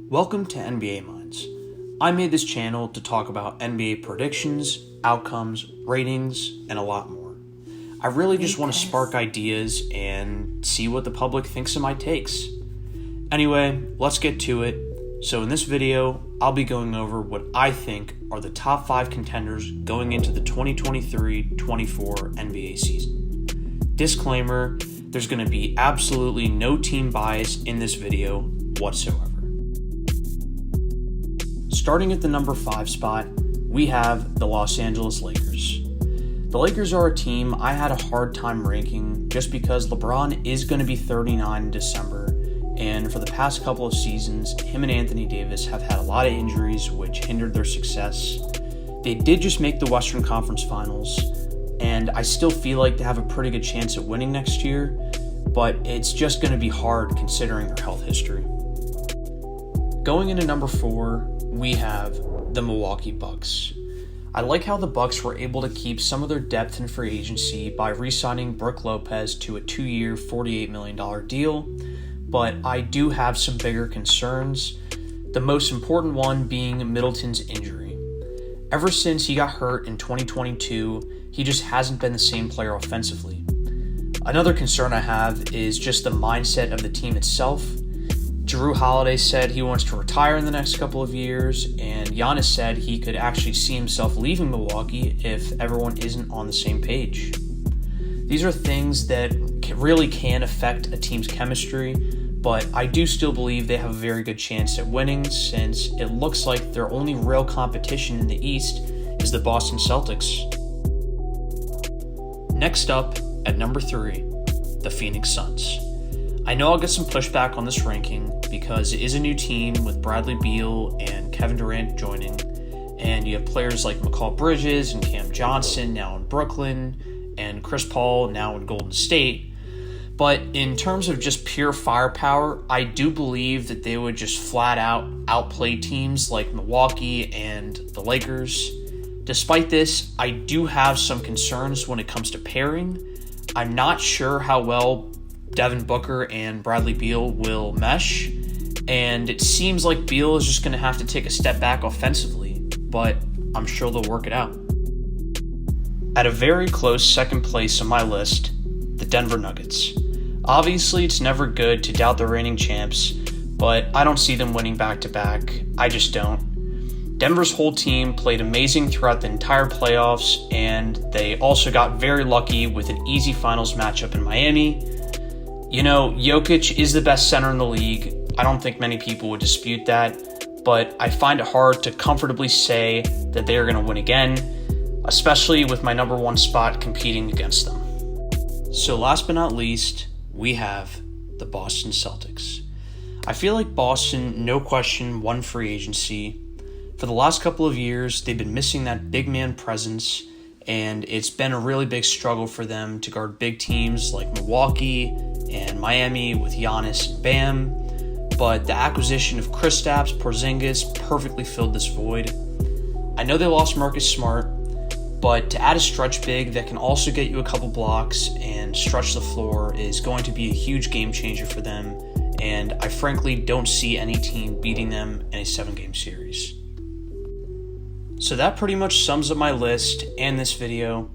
Welcome to NBA Minds. I made this channel to talk about NBA predictions, outcomes, ratings, and a lot more. I really just want to spark ideas and see what the public thinks of my takes. Anyway, let's get to it. So in this video, I'll be going over what I think are the top 5 contenders going into the 2023-24 NBA season. Disclaimer, there's going to be absolutely no team bias in this video whatsoever. Starting at the number 5 spot, we have the Los Angeles Lakers. The Lakers are a team I had a hard time ranking just because LeBron is going to be 39 in December, and for the past couple of seasons, him and Anthony Davis have had a lot of injuries which hindered their success. They did just make the Western Conference Finals, and I still feel like they have a pretty good chance at winning next year, but it's just going to be hard considering their health history. Going into number 4, we have the Milwaukee Bucks. I like how the Bucks were able to keep some of their depth in free agency by re-signing Brook Lopez to a 2-year, $48 million deal, but I do have some bigger concerns, the most important one being Middleton's injury. Ever since he got hurt in 2022, he just hasn't been the same player offensively. Another concern I have is just the mindset of the team itself. Jrue Holiday said he wants to retire in the next couple of years, and Giannis said he could actually see himself leaving Milwaukee if everyone isn't on the same page. These are things that really can affect a team's chemistry, but I do still believe they have a very good chance at winning since it looks like their only real competition in the East is the Boston Celtics. Next up, at number 3, the Phoenix Suns. I know I'll get some pushback on this ranking because it is a new team with Bradley Beal and Kevin Durant joining, and you have players like Mikal Bridges and Cam Johnson now in Brooklyn, and Chris Paul now in Golden State. But in terms of just pure firepower, I do believe that they would just flat out outplay teams like Milwaukee and the Lakers. Despite this, I do have some concerns when it comes to pairing. I'm not sure how well Devin Booker and Bradley Beal will mesh, and it seems like Beal is just going to have to take a step back offensively, but I'm sure they'll work it out. At a very close second place on my list, the Denver Nuggets. Obviously, it's never good to doubt the reigning champs, but I don't see them winning back-to-back. I just don't. Denver's whole team played amazing throughout the entire playoffs, and they also got very lucky with an easy finals matchup in Miami. You know, Jokic is the best center in the league. I don't think many people would dispute that, but I find it hard to comfortably say that they are going to win again, especially with my number 1 spot competing against them. So last but not least, we have the Boston Celtics. I feel like Boston, no question, won free agency. For the last couple of years, they've been missing that big man presence, and it's been a really big struggle for them to guard big teams like Milwaukee and Miami with Giannis and Bam, but the acquisition of Kristaps Porzingis perfectly filled this void. I know they lost Marcus Smart, but to add a stretch big that can also get you a couple blocks and stretch the floor is going to be a huge game changer for them, and I frankly don't see any team beating them in a 7-game series. So that pretty much sums up my list and this video.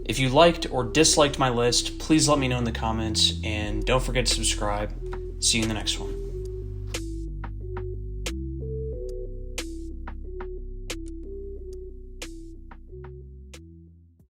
If you liked or disliked my list, please let me know in the comments, and don't forget to subscribe. See you in the next one.